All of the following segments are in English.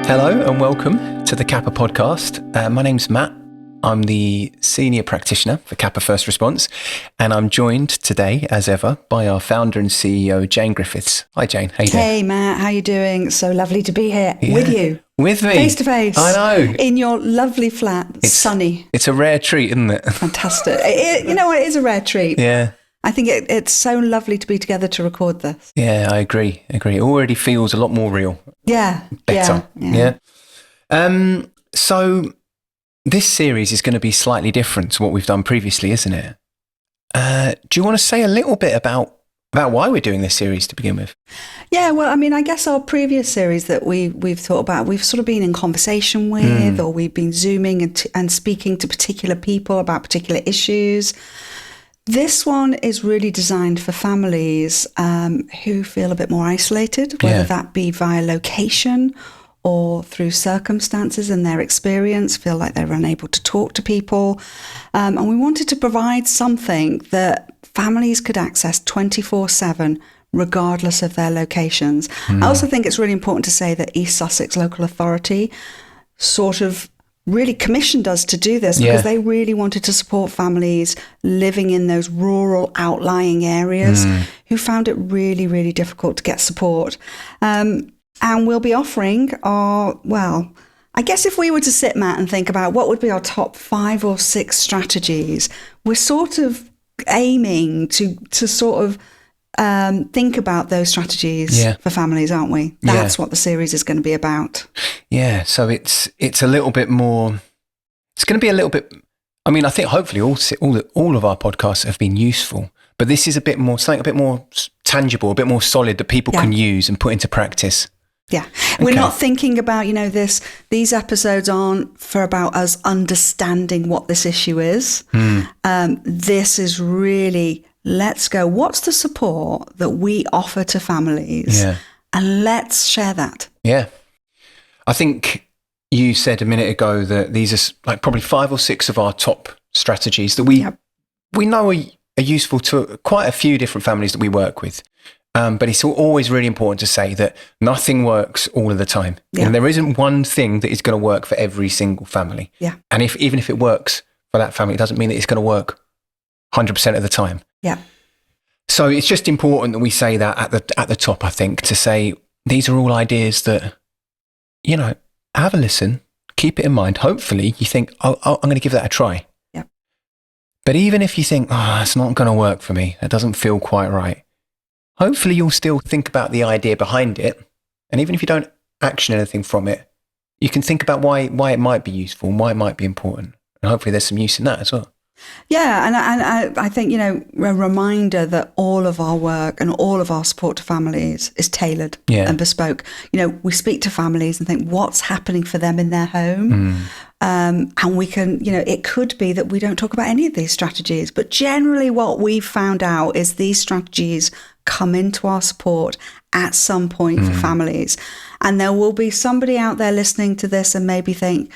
Hello and welcome to the Capa podcast. My name's Matt. I'm the senior practitioner for Capa First Response, and I'm joined today, as ever, by our founder and CEO, Jane Griffiths. Hi, Jane. How you doing? Hey, Matt. How you doing? So lovely to be here with you. With me. Face to face. I know. In your lovely flat. Sunny. It's a rare treat, isn't it? Fantastic. You know what? It is a rare treat. Yeah. I think it's so lovely to be together to record this. Yeah, I agree. It already feels a lot more real. Yeah. Better. Yeah. So this series is going to be slightly different to what we've done previously, isn't it? Do you want to say a little bit about why we're doing this series to begin with? Yeah, well, I mean, I guess our previous series that we've thought about, we've sort of been in conversation with, or we've been Zooming and speaking to particular people about particular issues. This one is really designed for families who feel a bit more isolated, whether that be via location or through circumstances and their experience, feel like they're unable to talk to people. And we wanted to provide something that families could access 24/7, regardless of their locations. I also think it's really important to say that East Sussex Local Authority sort of really commissioned us to do this because they really wanted to support families living in those rural outlying areas who found it really, really difficult to get support. And we'll be offering I guess if we were to sit, Matt, and think about what would be our top 5 or 6 strategies, we're sort of aiming to sort of think about those strategies for families, aren't we? That's what the series is going to be about. Yeah, so it's a little bit more. It's going to be a little bit. I mean, I think hopefully all of our podcasts have been useful, but this is something a bit more tangible, a bit more solid that people can use and put into practice. Yeah, we're not thinking about, these episodes aren't for about us understanding what this issue is. This is really, let's go, what's the support that we offer to families? And let's share that. Yeah. I think you said a minute ago that these are like probably 5 or 6 of our top strategies that we know are useful to quite a few different families that we work with. But it's always really important to say that nothing works all of the time. And there isn't one thing that is going to work for every single family. And even if it works for that family, it doesn't mean that it's going to work 100% of the time. So it's just important that we say that at the top, I think, to say these are all ideas that, have a listen, keep it in mind. Hopefully you think, I'm going to give that a try. But even if you think, it's not going to work for me, that doesn't feel quite right, hopefully you'll still think about the idea behind it. And even if you don't action anything from it, you can think about why it might be useful and why it might be important. And hopefully there's some use in that as well. Yeah, and I think, a reminder that all of our work and all of our support to families is tailored and bespoke. We speak to families and think, what's happening for them in their home? And we can, it could be that we don't talk about any of these strategies, but generally what we've found out is these strategies come into our support at some point for families. And there will be somebody out there listening to this and maybe think,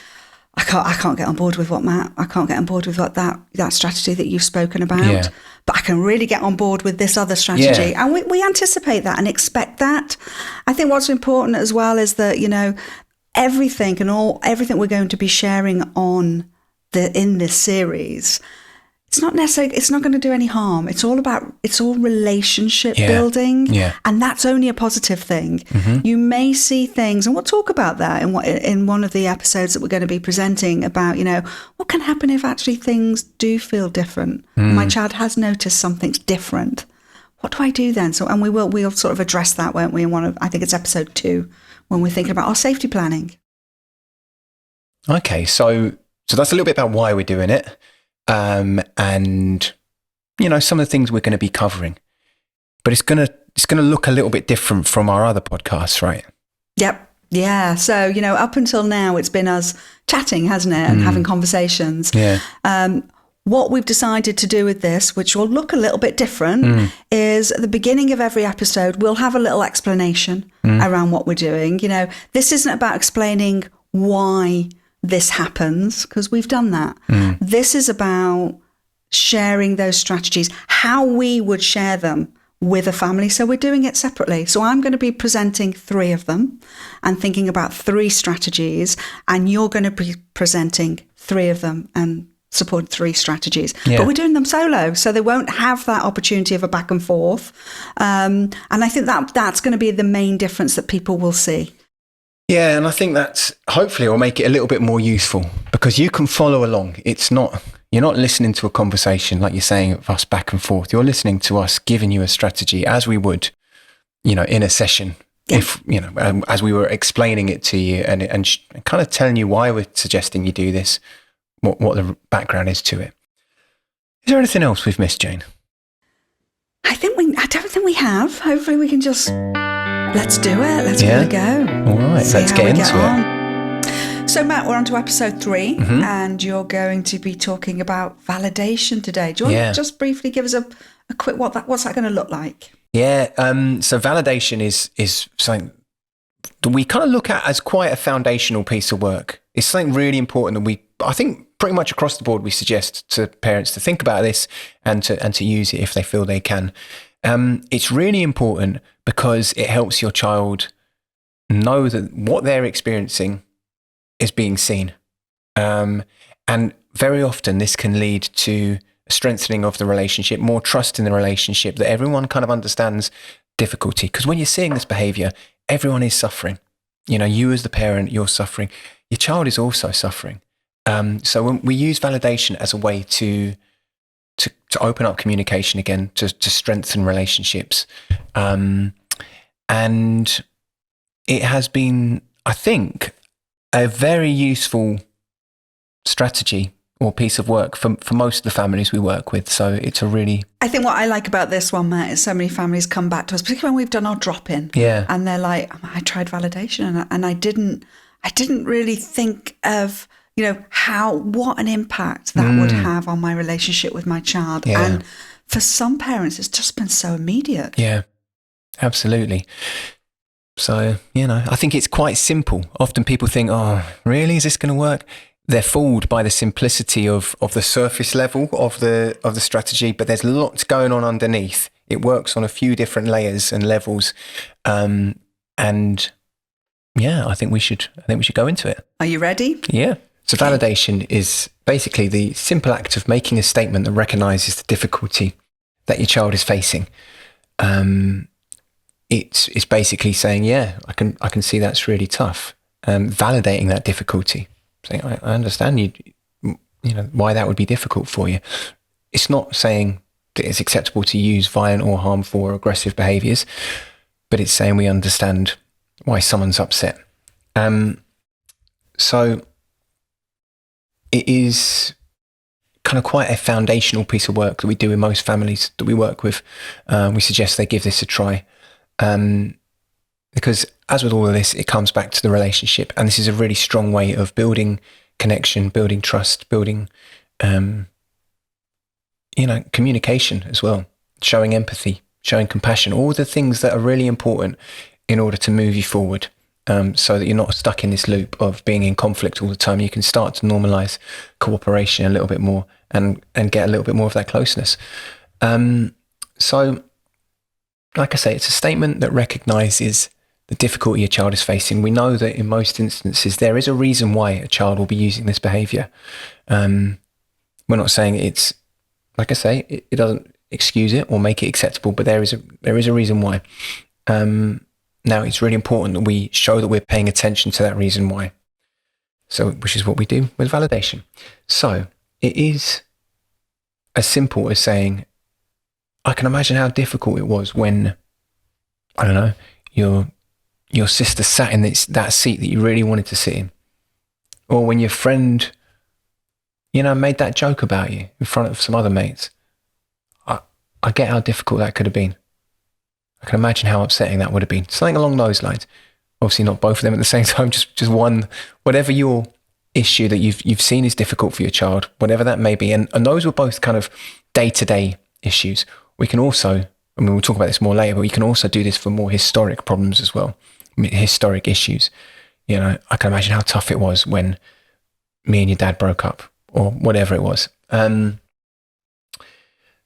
I can't get on board with what Matt, I can't get on board with what that strategy that you've spoken about, but I can really get on board with this other strategy. And we anticipate that and expect that. I think what's important as well is that, everything we're going to be sharing in this series, it's not going to do any harm. It's all relationship building. And that's only a positive thing. You may see things, and we'll talk about that in one of the episodes that we're going to be presenting about, what can happen if actually things do feel different. My child has noticed something's different. What do I do then? So, and we'll sort of address that, won't we? I think it's episode 2 when we're thinking about our safety planning. Okay. So that's a little bit about why we're doing it. And some of the things we're going to be covering, but it's going to look a little bit different from our other podcasts, right? Yep. Yeah. So, up until now, it's been us chatting, hasn't it? And having conversations. What we've decided to do with this, which will look a little bit different, is at the beginning of every episode, we'll have a little explanation around what we're doing. This isn't about explaining why this happens, because we've done that. This is about sharing those strategies, how we would share them with a family. So we're doing it separately. So I'm going to be presenting 3 of them and thinking about 3 strategies, and you're going to be presenting 3 of them and support 3 strategies. Yeah. But we're doing them solo, so they won't have that opportunity of a back and forth. And I think that's going to be the main difference that people will see. Yeah, and I think that's hopefully will make it a little bit more useful, because you can follow along. You're not listening to a conversation like you're saying of us back and forth. You're listening to us giving you a strategy as we would, in a session. Yeah. If as we were explaining it to you and kind of telling you why we're suggesting you do this, what the background is to it. Is there anything else we've missed, Jane? I don't think we have. Hopefully we can just let's do it. Let's give it a go. All right, let's get into it. So Matt, we're on to episode 3, and you're going to be talking about validation today. Do you want to just briefly give us a quick what's that going to look like? Yeah. So validation is something that we kind of look at as quite a foundational piece of work. It's something really important that I think pretty much across the board, we suggest to parents to think about this and to use it if they feel they can. It's really important because it helps your child know that what they're experiencing is being seen. And very often this can lead to a strengthening of the relationship, more trust in the relationship, that everyone kind of understands difficulty. Because when you're seeing this behaviour, everyone is suffering. You as the parent, you're suffering. Your child is also suffering. So when we use validation as a way to open up communication again, to strengthen relationships. And it has been, I think, a very useful strategy or piece of work for most of the families we work with. So it's I think what I like about this one, Matt, is so many families come back to us, particularly when we've done our drop-in. Yeah. And they're like, I tried validation and I didn't really think of, what an impact that would have on my relationship with my child. Yeah. And for some parents, it's just been so immediate. Yeah, absolutely. So, I think it's quite simple. Often people think, oh, really? Is this going to work? They're fooled by the simplicity of the surface level of the strategy, but there's lots going on underneath. It works on a few different layers and levels. I think we should go into it. Are you ready? Yeah. So validation is basically the simple act of making a statement that recognizes the difficulty that your child is facing. It's basically saying, I can see that's really tough. Validating that difficulty, saying, I understand why that would be difficult for you. It's not saying that it's acceptable to use violent or harmful or aggressive behaviours, but it's saying we understand why someone's upset. So it is kind of quite a foundational piece of work that we do in most families that we work with. We suggest they give this a try. Because as with all of this, it comes back to the relationship. And this is a really strong way of building connection, building trust, building, communication as well, showing empathy, showing compassion, all the things that are really important in order to move you forward. So that you're not stuck in this loop of being in conflict all the time. You can start to normalize cooperation a little bit more and get a little bit more of that closeness. So, like I say, it's a statement that recognizes the difficulty a child is facing. We know that in most instances, there is a reason why a child will be using this behavior. We're not saying it's, like I say, it doesn't excuse it or make it acceptable, but there is a reason why. Now, it's really important that we show that we're paying attention to that reason why. So, which is what we do with validation. So, it is as simple as saying, I can imagine how difficult it was when, I don't know, your sister sat in that seat that you really wanted to sit in. Or when your friend, made that joke about you in front of some other mates. I get how difficult that could have been. I can imagine how upsetting that would have been. Something along those lines. Obviously not both of them at the same time, just one, whatever your issue that you've seen is difficult for your child, whatever that may be. And those were both kind of day-to-day issues. We can also, we'll talk about this more later, but we can also do this for more historic problems as well, historic issues. I can imagine how tough it was when me and your dad broke up or whatever it was.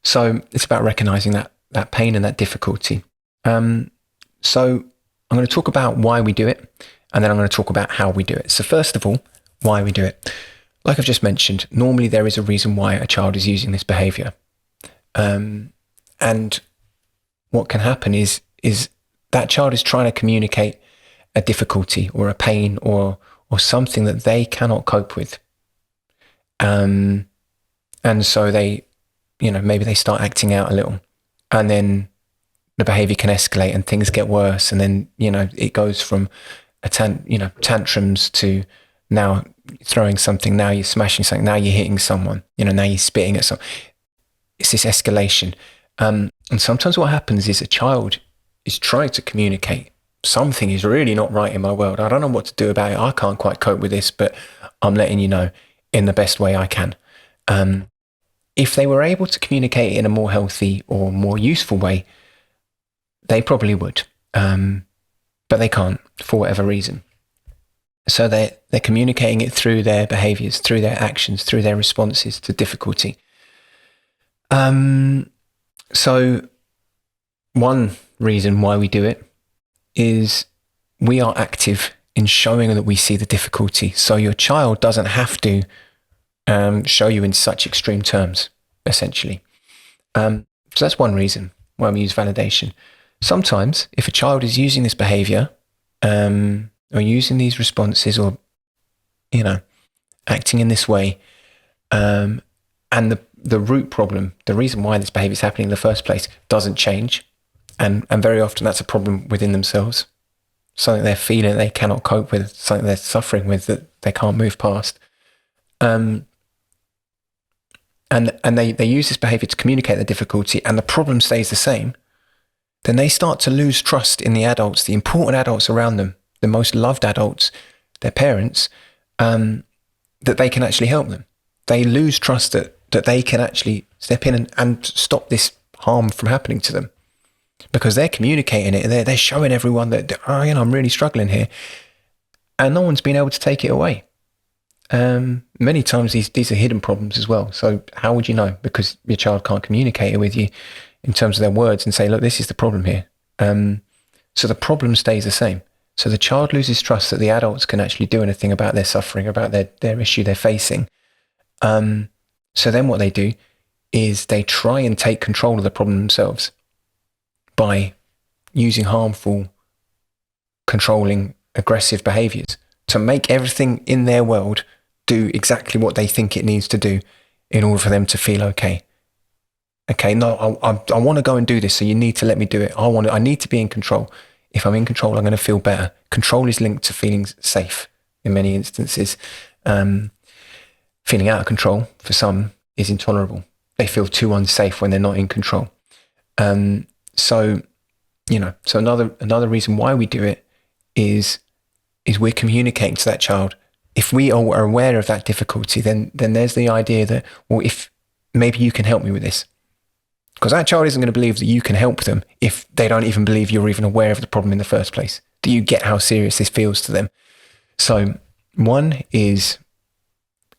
So it's about recognizing that that pain and that difficulty. So I'm going to talk about why we do it, and then I'm going to talk about how we do it. So first of all, why we do it. Like I've just mentioned, normally there is a reason why a child is using this behaviour. And what can happen is that child is trying to communicate a difficulty or a pain or something that they cannot cope with. And so they, maybe they start acting out a little, and then the behaviour can escalate and things get worse. And then, it goes from tantrums to now throwing something, now you're smashing something, now you're hitting someone, now you're spitting at someone. It's this escalation. And sometimes what happens is a child is trying to communicate. Something is really not right in my world. I don't know what to do about it. I can't quite cope with this, but I'm letting you know in the best way I can. If they were able to communicate in a more healthy or more useful way, they probably would. But they can't for whatever reason. So they're communicating it through their behaviours, through their actions, through their responses to difficulty. So one reason why we do it is we are active in showing that we see the difficulty. So your child doesn't have to show you in such extreme terms, essentially. So that's one reason why we use validation. Sometimes if a child is using this behaviour or using these responses or, acting in this way, and the root problem, the reason why this behaviour is happening in the first place doesn't change. And very often that's a problem within themselves, something they're feeling they cannot cope with, something they're suffering with that they can't move past. And they use this behaviour to communicate the difficulty, and the problem stays the same. Then they start to lose trust in the adults, the important adults around them, the most loved adults, their parents, that they can actually help them. They lose trust that they can actually step in and stop this harm from happening to them, because they're communicating it. They're showing everyone that, I'm really struggling here, and no one's been able to take it away. Many times these are hidden problems as well. So how would you know? Because your child can't communicate it with you in terms of their words and say, look, this is the problem here. So the problem stays the same. So the child loses trust that the adults can actually do anything about their suffering, about their issue they're facing. So then what they do is they try and take control of the problem themselves by using harmful, controlling, aggressive behaviours to make everything in their world do exactly what they think it needs to do in order for them to feel okay. Okay, no, I want to go and do this, so you need to let me do it. I need to be in control. If I'm in control, I'm going to feel better. Control is linked to feeling safe in many instances. Feeling out of control for some is intolerable. They feel too unsafe when they're not in control. So another reason why we do it is we're communicating to that child. If we are aware of that difficulty, then there's the idea that, well, if maybe you can help me with this. Because that child isn't going to believe that you can help them if they don't even believe you're even aware of the problem in the first place. Do you get how serious this feels to them? So one is,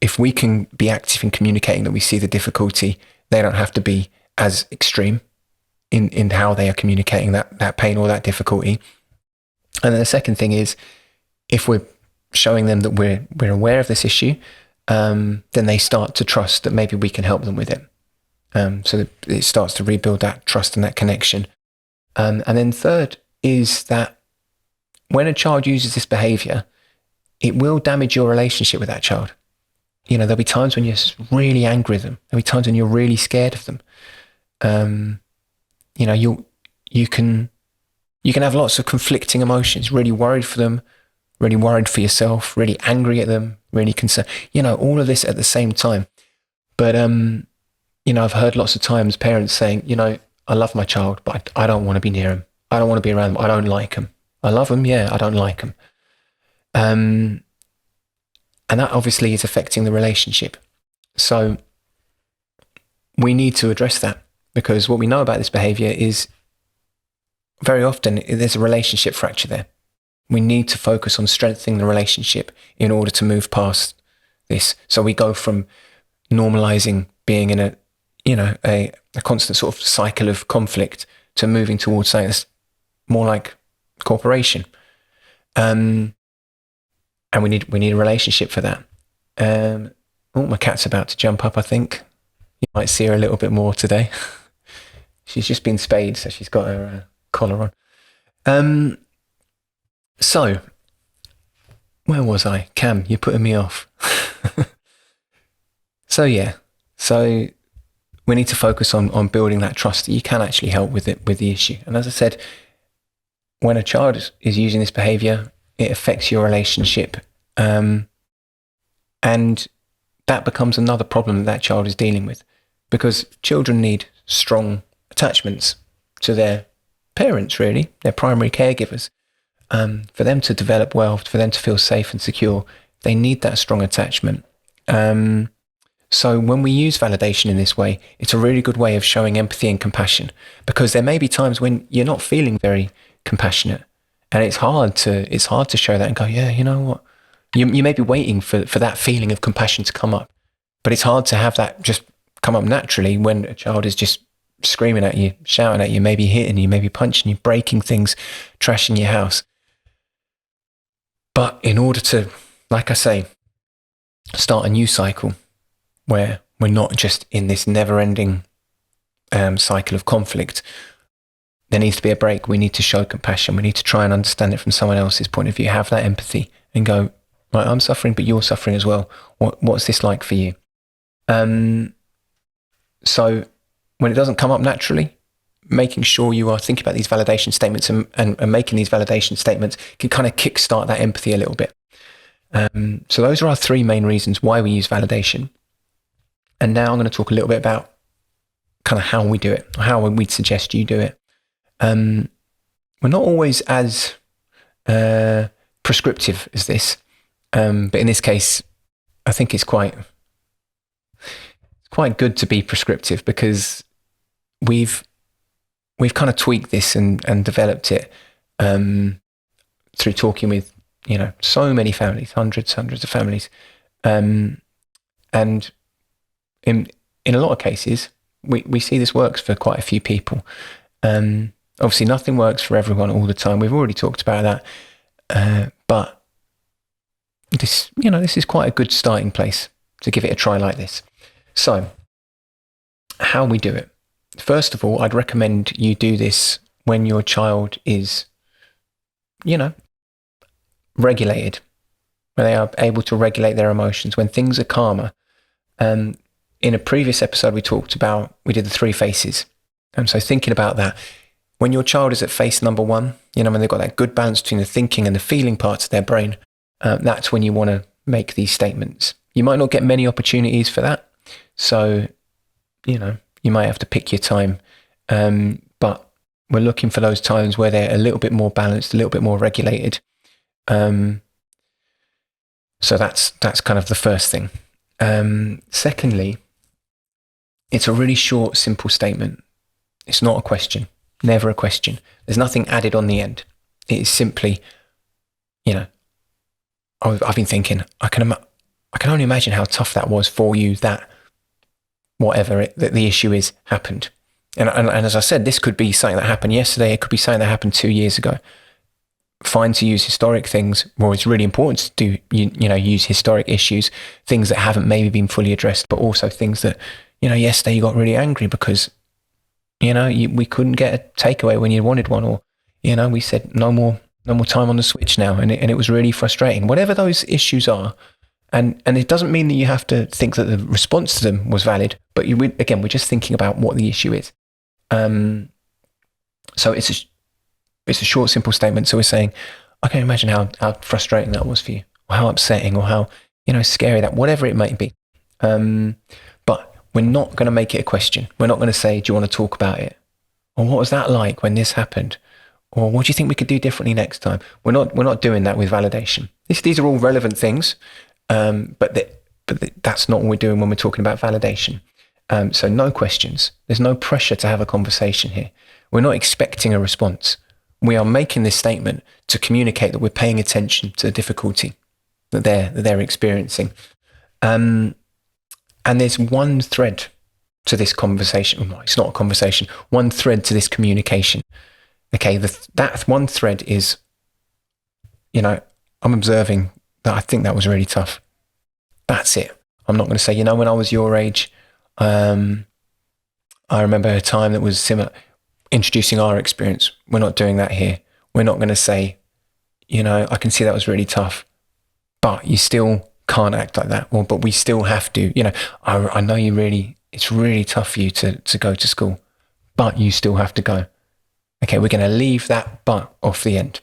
if we can be active in communicating that we see the difficulty, they don't have to be as extreme in how they are communicating that pain or that difficulty. And then the second thing is, if we're showing them that we're aware of this issue, then they start to trust that maybe we can help them with it. So that it starts to rebuild that trust and that connection. And then third is that when a child uses this behaviour, it will damage your relationship with that child. There'll be times when you're really angry with them. There'll be times when you're really scared of them. You can have lots of conflicting emotions, really worried for them, really worried for yourself, really angry at them, really concerned, all of this at the same time. But, I've heard lots of times parents saying, I love my child, but I don't want to be near him. I don't want to be around them. I don't like him. I love him. Yeah, I don't like him. And that obviously is affecting the relationship. So we need to address that, because what we know about this behaviour is very often there's a relationship fracture there. We need to focus on strengthening the relationship in order to move past this. So we go from normalising being in a a constant sort of cycle of conflict to moving towards something that's more like cooperation. And we need a relationship for that. My cat's about to jump up, I think. You might see her a little bit more today. She's just been spayed, so she's got her collar on. So, where was I? Cam, you're putting me off. So we need to focus on building that trust that you can actually help with the issue. And as I said, when a child is using this behaviour, it affects your relationship. And that becomes another problem that child is dealing with, because children need strong attachments to their parents, really, their primary caregivers. For them to develop well, for them to feel safe and secure, they need that strong attachment. So when we use validation in this way, it's a really good way of showing empathy and compassion, because there may be times when you're not feeling very compassionate, and it's hard to show that and go, yeah, you know what, you may be waiting for that feeling of compassion to come up, but it's hard to have that just come up naturally when a child is just screaming at you, shouting at you, maybe hitting you, maybe punching you, breaking things, trashing your house. But in order to, like I say, start a new cycle where we're not just in this never-ending cycle of conflict, there needs to be a break. We need to show compassion. We need to try and understand it from someone else's point of view, have that empathy and go, right, I'm suffering, but you're suffering as well. What's this like for you? So when it doesn't come up naturally, making sure you are thinking about these validation statements and making these validation statements can kind of kickstart that empathy a little bit. So those are our three main reasons why we use validation. And now I'm going to talk a little bit about kind of how we do it, or how we'd suggest you do it. We're not always as prescriptive as this, but in this case, I think it's quite good to be prescriptive, because we've kind of tweaked this and developed it through talking with, so many families, hundreds of families. And in a lot of cases, we see this works for quite a few people. Obviously, nothing works for everyone all the time. We've already talked about that. But this is quite a good starting place to give it a try like this. So, how we do it. First of all, I'd recommend you do this when your child is, regulated, when they are able to regulate their emotions, when things are calmer. In a previous episode, we did the 3 faces. So thinking about that, when your child is at face number 1, when they've got that good balance between the thinking and the feeling parts of their brain, that's when you want to make these statements. You might not get many opportunities for that. So, you might have to pick your time. But we're looking for those times where they're a little bit more balanced, a little bit more regulated. So that's kind of the first thing. Secondly, it's a really short, simple statement. It's not a question, never a question. There's nothing added on the end. It is simply, I've been thinking, I can only imagine how tough that was for you, that whatever the issue is happened. And as I said, this could be something that happened yesterday. It could be something that happened 2 years ago. Fine to use historic things. Well, it's really important to use historic issues, things that haven't maybe been fully addressed, but also things that, yesterday you got really angry because, we couldn't get a takeaway when you wanted one, or, we said no more time on the switch now, and it was really frustrating. Whatever those issues are, and it doesn't mean that you have to think that the response to them was valid, but we're just thinking about what the issue is. So it's a short, simple statement. So we're saying, I can imagine how frustrating that was for you, or how upsetting, or how, scary that, whatever it might be. But we're not going to make it a question. We're not going to say, do you want to talk about it? Or what was that like when this happened? Or what do you think we could do differently next time? We're not doing that with validation. These are all relevant things, but that's not what we're doing when we're talking about validation. So no questions. There's no pressure to have a conversation here. We're not expecting a response. We are making this statement to communicate that we're paying attention to the difficulty that they're experiencing. And there's one thread to this conversation. Well, it's not a conversation. One thread to this communication. Okay, that one thread is, I'm observing that I think that was really tough. That's it. I'm not going to say, when I was your age, I remember a time that was similar, introducing our experience. We're not doing that here. We're not going to say, I can see that was really tough, but you still can't act like that. But we still have to, I know it's really tough for you to go to school, but you still have to go. Okay, we're going to leave that but off the end.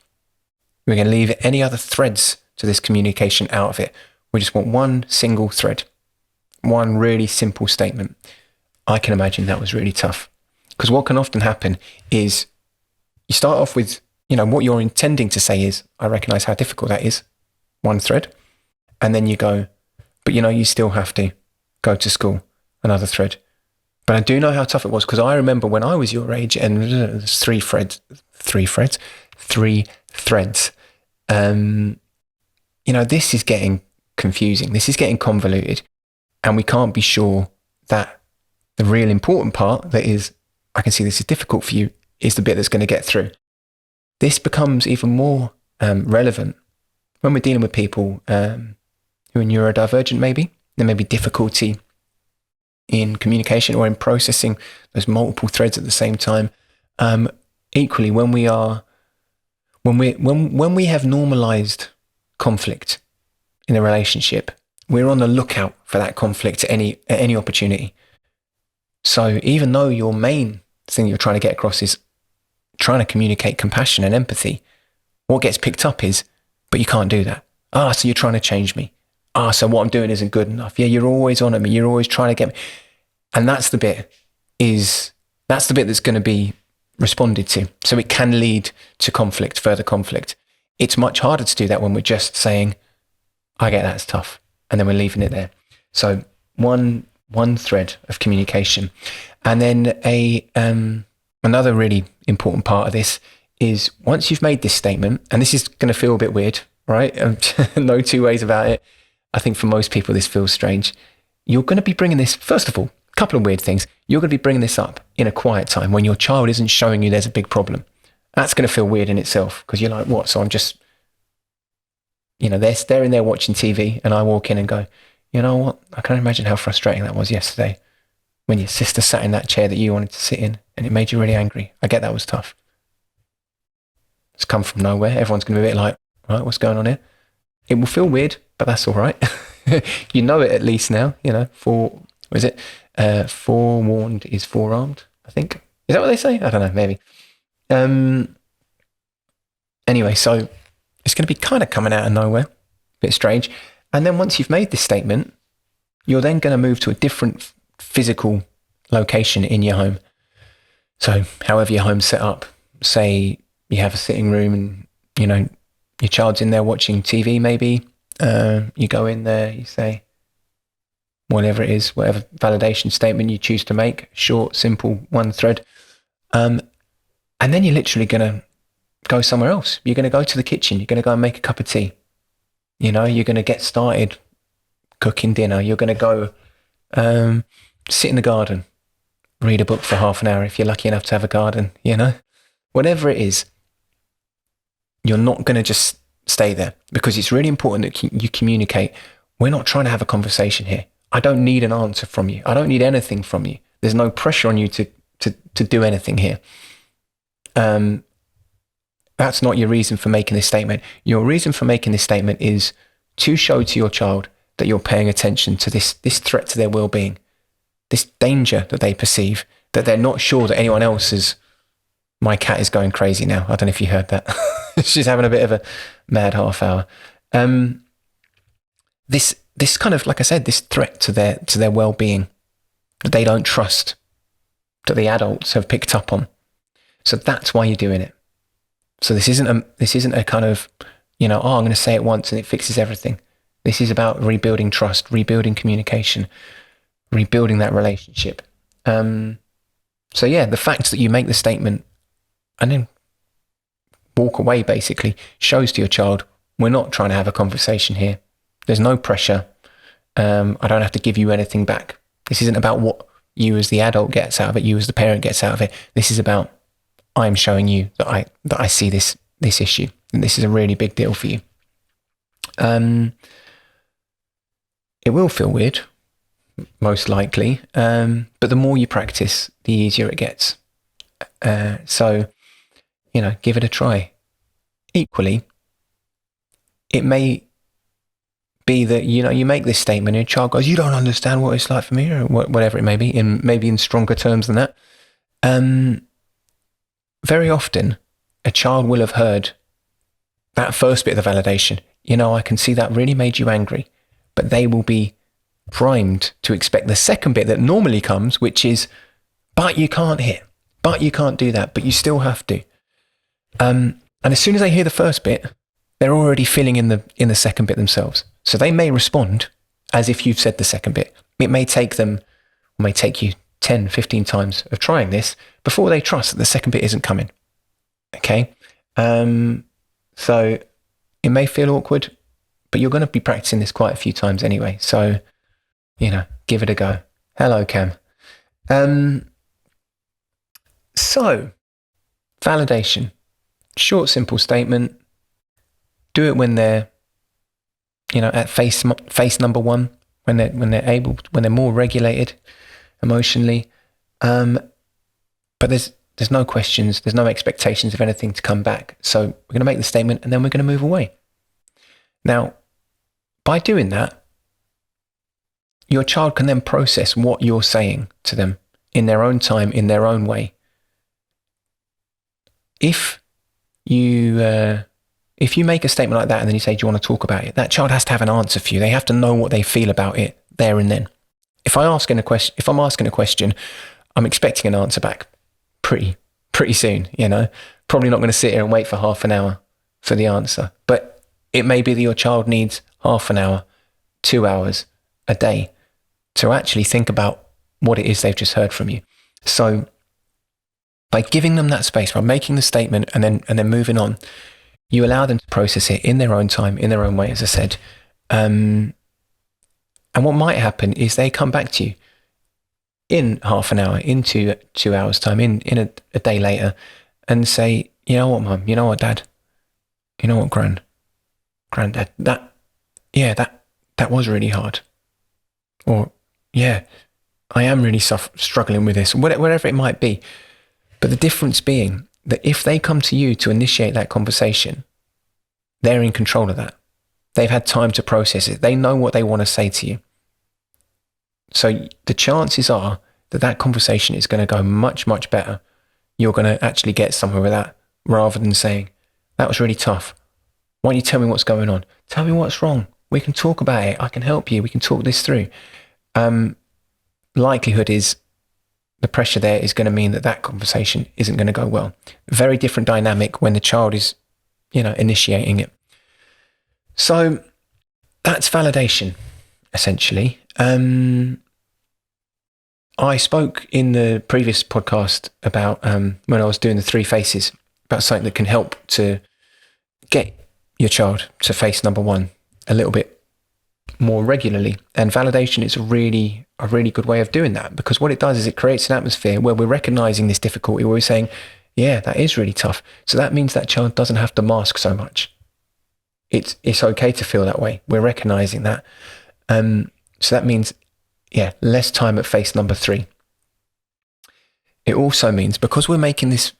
We're going to leave any other threads to this communication out of it. We just want one single thread, one really simple statement. I can imagine that was really tough. Because what can often happen is you start off with, what you're intending to say is, I recognize how difficult that is, one thread. And then you go, but you still have to go to school, another thread. But I do know how tough it was, because I remember when I was your age and there's three threads. This is getting confusing. This is getting convoluted. And we can't be sure that the real important part that is, I can see this is difficult for you, is the bit that's going to get through. This becomes even more relevant when we're dealing with people who are neurodivergent, maybe. There may be difficulty in communication or in processing those multiple threads at the same time. Equally, when we have normalized conflict in a relationship, we're on the lookout for that conflict at any opportunity. So even though your main thing you're trying to get across is trying to communicate compassion and empathy, what gets picked up is, but you can't do that. So you're trying to change me. So what I'm doing isn't good enough. Yeah, you're always on at me. You're always trying to get me. And that's the bit that's going to be responded to. So it can lead to conflict, further conflict. It's much harder to do that when we're just saying, I get that's tough. And then we're leaving it there. So one thread of communication. And then another really important part of this is, once you've made this statement, and this is going to feel a bit weird, right? No two ways about it. I think for most people, this feels strange. You're going to be bringing this, first of all, a couple of weird things. You're going to be bringing this up in a quiet time when your child isn't showing you there's a big problem. That's going to feel weird in itself, because you're like, what? So I'm just, they're in there watching TV and I walk in and go, you know what? I can't imagine how frustrating that was yesterday when your sister sat in that chair that you wanted to sit in and it made you really angry. I get that was tough. It's come from nowhere. Everyone's going to be a bit like, right, what's going on here? It will feel weird, but that's all right. You know it at least now, forewarned is forearmed, I think. Is that what they say? I don't know, maybe. Anyway, so it's going to be kind of coming out of nowhere, a bit strange. And then once you've made this statement, you're then going to move to a different physical location in your home. So however your home's set up, say you have a sitting room and, your child's in there watching TV maybe. You go in there, you say whatever it is, whatever validation statement you choose to make, short, simple, one thread. And then you're literally going to go somewhere else. You're going to go to the kitchen. You're going to go and make a cup of tea. You're going to get started cooking dinner. You're going to go sit in the garden, read a book for half an hour if you're lucky enough to have a garden, Whatever it is, you're not going to just stay there, because it's really important that you communicate. We're not trying to have a conversation here. I don't need an answer from you. I don't need anything from you. There's no pressure on you to do anything here. That's not your reason for making this statement. Your reason for making this statement is to show to your child that you're paying attention to this threat to their well-being, this danger that they perceive, that they're not sure that anyone else is. My cat is going crazy now. I don't know if you heard that. She's having a bit of a mad half hour. This kind of, like I said, this threat to their well-being that they don't trust, that the adults have picked up on. So that's why you're doing it. So this isn't a kind of, I'm going to say it once and it fixes everything. This is about rebuilding trust, rebuilding communication, rebuilding that relationship. So yeah, the fact that you make the statement and then walk away basically shows to your child, we're not trying to have a conversation here. There's no pressure. I don't have to give you anything back. This isn't about what you as the adult gets out of it, you as the parent gets out of it. This is about, I'm showing you that I see this issue, and this is a really big deal for you. It will feel weird, most likely, but the more you practice, the easier it gets. So, give it a try. Equally, it may be that, you make this statement and your child goes, you don't understand what it's like for me, or whatever it may be, maybe in stronger terms than that. Very often, a child will have heard that first bit of the validation. I can see that really made you angry, but they will be primed to expect the second bit that normally comes, which is, but you can't hit, but you can't do that, but you still have to. And as soon as they hear the first bit, they're already filling in the second bit themselves. So they may respond as if you've said the second bit. It may take you 10, 15 times of trying this before they trust that the second bit isn't coming. Okay? So it may feel awkward, but you're going to be practicing this quite a few times anyway. So, give it a go. Hello, Cam. So, validation. Short, simple statement. Do it when they're, at face number one, when they're more regulated emotionally. But there's no questions, there's no expectations of anything to come back. So we're going to make the statement and then we're going to move away. Now, by doing that, your child can then process what you're saying to them in their own time, in their own way. If you make a statement like that and then you say, do you want to talk about it? That child has to have an answer for you. They have to know what they feel about it there and then. If I'm asking a question, I'm expecting an answer back pretty soon, Probably not going to sit here and wait for half an hour for the answer. But it may be that your child needs half an hour, 2 hours, a day to actually think about what it is they've just heard from you. So by giving them that space, by making the statement and then moving on, you allow them to process it in their own time, in their own way, as I said. And what might happen is they come back to you in half an hour, in 2 hours time, in a day later, and say, you know what, Mum, you know what, Dad, you know what, Granddad, that was really hard. Or, yeah, I am really struggling with this, whatever it might be. But the difference being that if they come to you to initiate that conversation, they're in control of that. They've had time to process it. They know what they want to say to you. So the chances are that conversation is going to go much, much better. You're going to actually get somewhere with that rather than saying, that was really tough. Why don't you tell me what's going on? Tell me what's wrong. We can talk about it. I can help you. We can talk this through. Likelihood is the pressure there is going to mean that conversation isn't going to go well. Very different dynamic when the child is, initiating it. So that's validation, essentially. I spoke in the previous podcast about when I was doing the 3 faces, about something that can help to get your child to face number 1 a little bit more regularly. And validation is a really good way of doing that, because what it does is it creates an atmosphere where we're recognizing this difficulty, where we're saying, yeah, that is really tough. So that means that child doesn't have to mask so much. It's okay to feel that way. We're recognizing that. So that means, less time at face number 3. It also means, because we're making this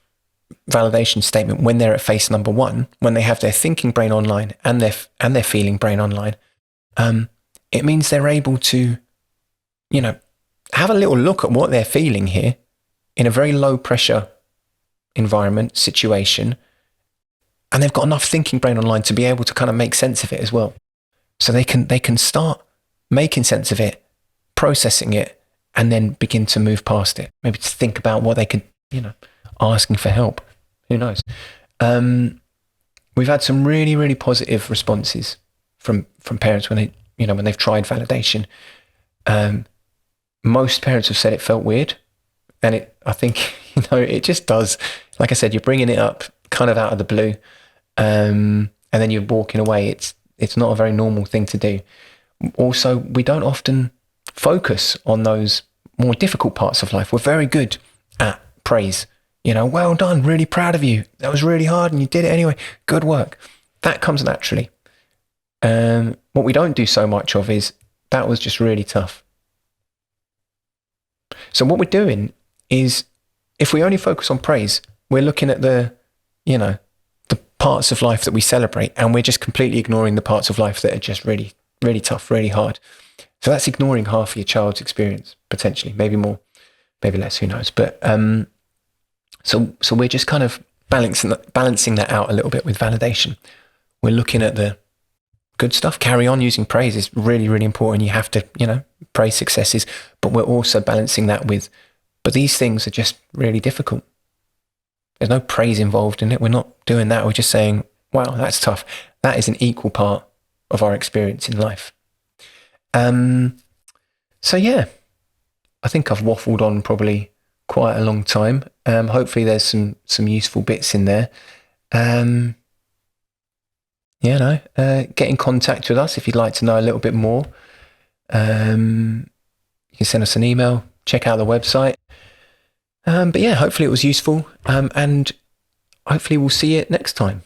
validation statement when they're at face number 1, when they have their thinking brain online and their feeling brain online, it means they're able to, have a little look at what they're feeling here in a very low pressure environment, situation, and they've got enough thinking brain online to be able to kind of make sense of it as well. So they can start making sense of it, processing it, and then begin to move past it. Maybe to think about what they could, asking for help. Who knows? We've had some really, really positive responses from parents when they've tried validation. Most parents have said it felt weird, and I think it just does. Like I said, you're bringing it up kind of out of the blue, and then you're walking away. It's not a very normal thing to do. Also, we don't often focus on those more difficult parts of life, we're very good at praise. Well done, really proud of you. That was really hard and you did it anyway. Good work. That comes naturally. What we don't do so much of is, that was just really tough. So what we're doing is, if we only focus on praise, we're looking at the parts of life that we celebrate, and we're just completely ignoring the parts of life that are just really, really tough, really hard. So that's ignoring half of your child's experience, potentially, maybe more, maybe less, who knows. But so we're just kind of balancing that out a little bit with validation. We're looking at the good stuff. Carry on using praise is really, really important. You have to, praise successes, but we're also balancing that with, but these things are just really difficult. There's no praise involved in it. We're not doing that. We're just saying, wow, that's tough. That is an equal part of our experience in life. So yeah, I think I've waffled on probably quite a long time. Hopefully there's some useful bits in there. Get in contact with us if you'd like to know a little bit more. You can send us an email, check out the website. But yeah, hopefully it was useful, and hopefully we'll see you next time.